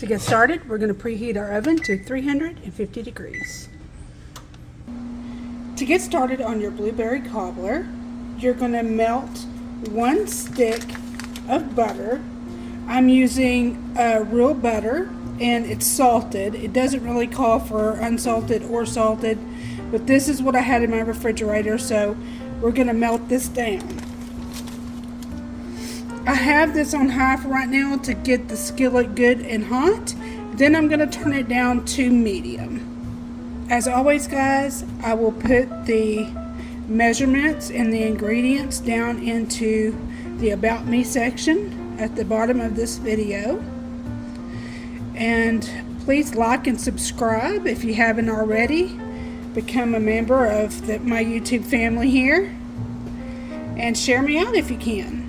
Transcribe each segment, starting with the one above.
To get started, we're going to preheat our oven to 350 degrees. To get started on your blueberry cobbler, you're going to melt 1 stick of butter. I'm using real butter and it's salted. It doesn't really call for unsalted or salted, but this is what I had in my refrigerator, so we're going to melt this down. I have this on high for right now to get the skillet good and hot. Then I'm going to turn it down to medium. As always, guys, I will put the measurements and the ingredients down into the About Me section at the bottom of this video. And please like and subscribe if you haven't already. Become a member of my YouTube family here. And share me out if you can.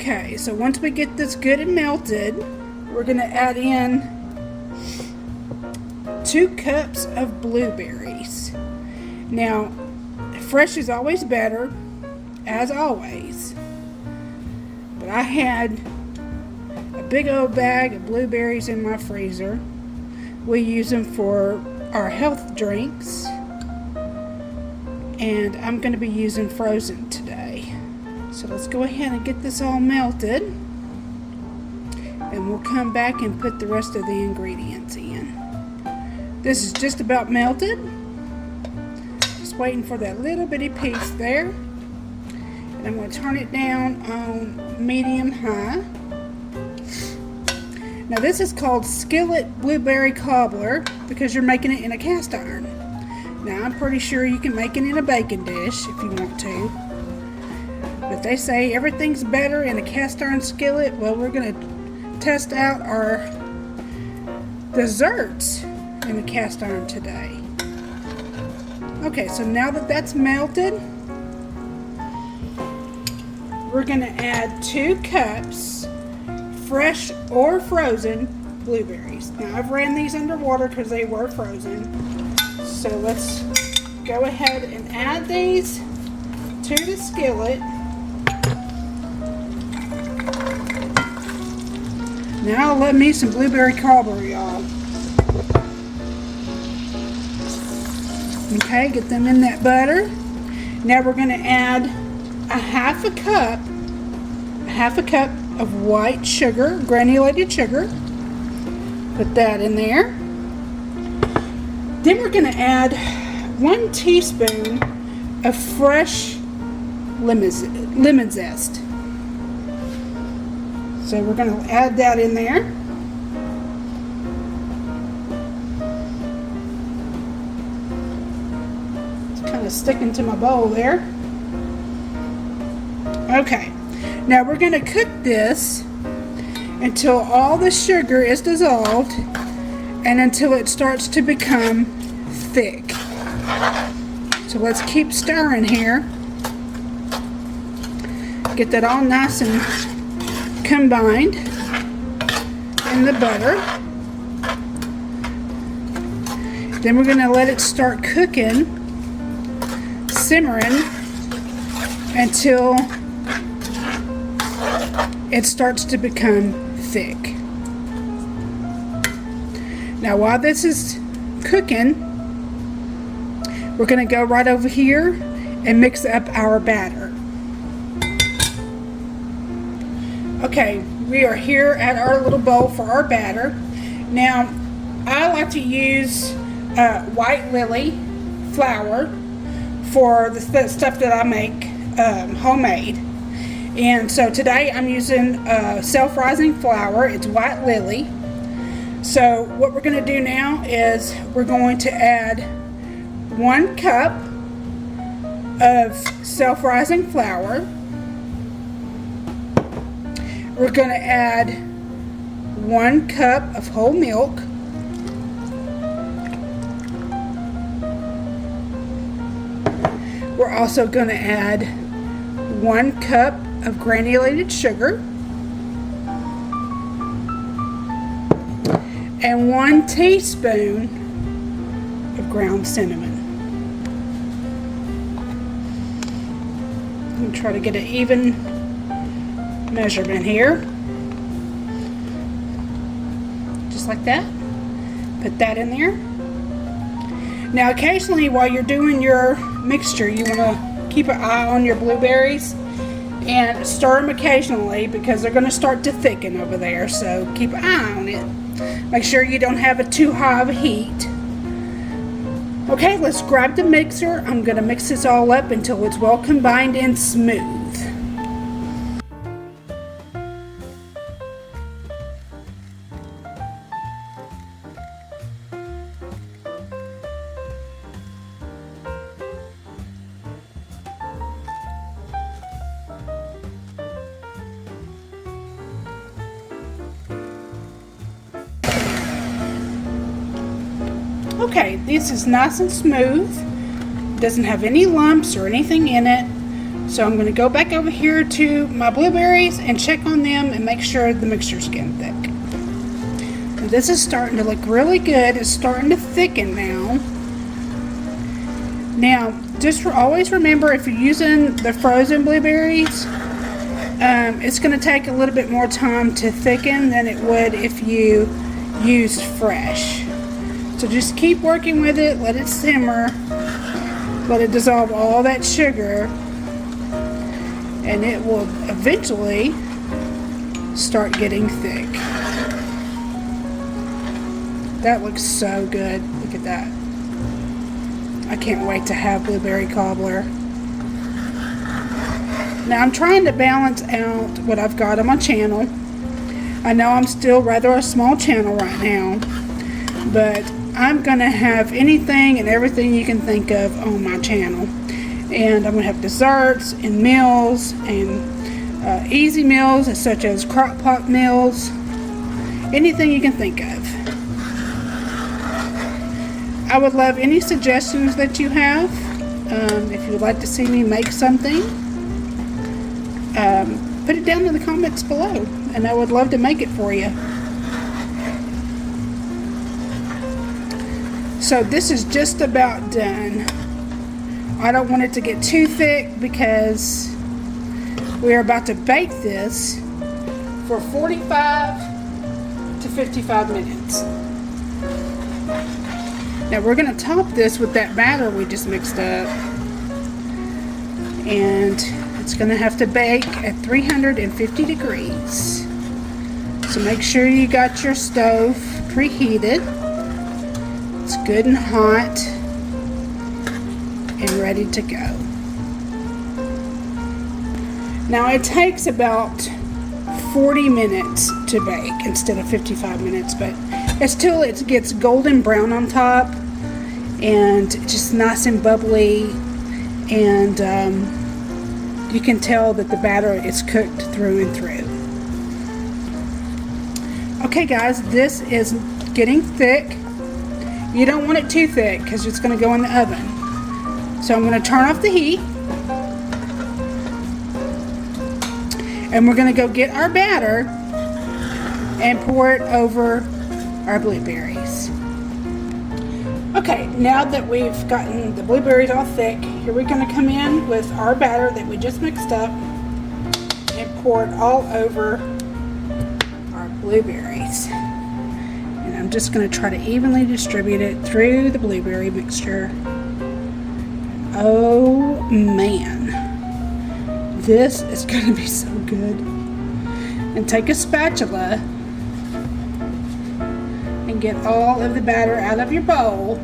Okay, so once we get this good and melted, we're going to add in 2 cups of blueberries. Now, fresh is always better, as always. But I had a big old bag of blueberries in my freezer. We use them for our health drinks. And I'm going to be using frozen today. So let's go ahead and get this all melted. And we'll come back and put the rest of the ingredients in. This is just about melted. Just waiting for that little bitty piece there. And I'm going to turn it down on medium-high. Now this is called Skillet Blueberry Cobbler because you're making it in a cast iron. Now I'm pretty sure you can make it in a baking dish if you want to. But they say everything's better in a cast iron skillet. Well, we're going to test out our desserts in the cast iron today. Okay, so now that that's melted, we're going to add 2 cups fresh or frozen blueberries. Now I've ran these underwater because they were frozen. So let's go ahead and add these to the skillet. Now let me some blueberry cobbler, y'all. Okay, get them in that butter. Now we're going to add a half a cup of white sugar, granulated sugar. Put that in there. Then we're going to add 1 teaspoon of fresh lemon zest. So we're going to add that in there. It's kind of sticking to my bowl there. Okay, now we're going to cook this until all the sugar is dissolved and until it starts to become thick. So let's keep stirring here. Get that all nice and combined in the butter. Then we're going to let it start cooking, simmering until it starts to become thick. Now while this is cooking, we're going to go right over here and mix up our batter. Okay, we are here at our little bowl for our batter. Now, I like to use white lily flour for the stuff that I make homemade. And so today I'm using self-rising flour. It's white lily. So what we're going to do now is we're going to add 1 cup of self-rising flour. We're going to add 1 cup of whole milk. We're also going to add 1 cup of granulated sugar and 1 teaspoon of ground cinnamon. I'm going to try to get an even measurement here. Just just like that. Put that in there. Now occasionally while you're doing your mixture, you want to keep an eye on your blueberries and stir them occasionally because they're going to start to thicken over there, so keep an eye on it. Make sure you don't have it too high of a heat. Okay, let's grab the mixer. I'm going to mix this all up until it's well combined and smooth. Okay, this is nice and smooth. Doesn't have any lumps or anything in it. So I'm going to go back over here to my blueberries and check on them and make sure the mixture's getting thick. And this is starting to look really good. It's starting to thicken now. Now, just always remember, if you're using the frozen blueberries, it's going to take a little bit more time to thicken than it would if you used fresh. So just keep working with it, let it simmer, let it dissolve all that sugar, and it will eventually start getting thick. That looks so good. Look at that. I can't wait to have blueberry cobbler. Now I'm trying to balance out what I've got on my channel. I know I'm still rather a small channel right now, but I'm going to have anything and everything you can think of on my channel. And I'm going to have desserts and meals and easy meals such as crock pot meals. Anything you can think of. I would love any suggestions that you have. If you would like to see me make something, put it down in the comments below. And I would love to make it for you. So this is just about done. I don't want it to get too thick because we're about to bake this for 45 to 55 minutes. Now we're going to top this with that batter we just mixed up. And it's going to have to bake at 350 degrees. So make sure you got your stove preheated. It's good and hot and ready to go. Now it takes about 40 minutes to bake instead of 55 minutes, but it's till it gets golden brown on top and just nice and bubbly, and you can tell that the batter is cooked through and through. Okay guys, this is getting thick. You don't want it too thick because it's going to go in the oven. So I'm going to turn off the heat. And we're going to go get our batter and pour it over our blueberries. Okay, now that we've gotten the blueberries all thick, here we're going to come in with our batter that we just mixed up and pour it all over our blueberries. I'm just going to try to evenly distribute it through the blueberry mixture. Oh man, this is going to be so good. And take a spatula and get all of the batter out of your bowl.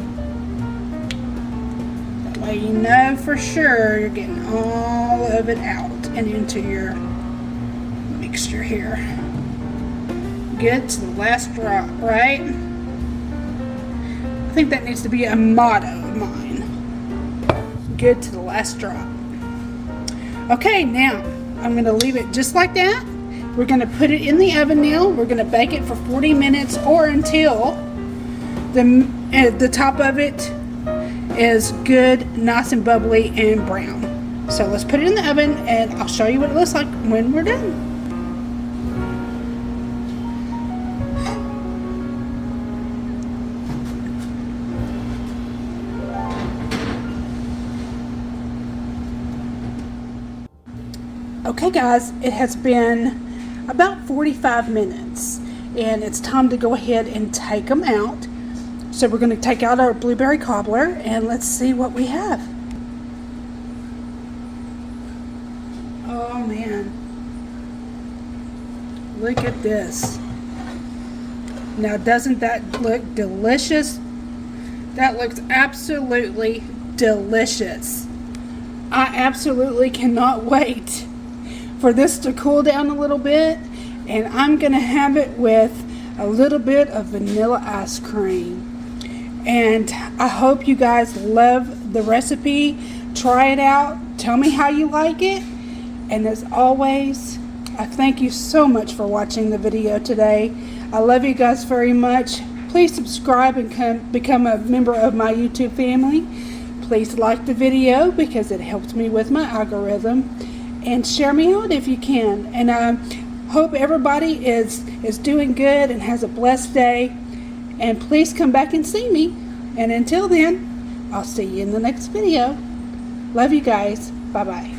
That way you know for sure you're getting all of it out and into your mixture here. Good to the last drop, right? I think that needs to be a motto of mine. Good to the last drop. Okay, now I'm going to leave it just like that. We're going to put it in the oven now. We're going to bake it for 40 minutes or until the top of it is good, nice and bubbly and brown. So let's put it in the oven and I'll show you what it looks like when we're done. Okay guys, it has been about 45 minutes and it's time to go ahead and take them out. So we're going to take out our blueberry cobbler and let's see what we have. Oh man, look at this. Now doesn't that look delicious? That looks absolutely delicious. I absolutely cannot wait for this to cool down a little bit, and I'm gonna have it with a little bit of vanilla ice cream. And I hope you guys love the recipe. Try it out, tell me how you like it, and as always, I thank you so much for watching the video today. I love you guys very much. Please subscribe and become a member of my YouTube family. Please like the video because it helps me with my algorithm, and share me out if you can. And I hope everybody is doing good and has a blessed day. And please come back and see me. And until then, I'll see you in the next video. Love you guys. Bye-bye.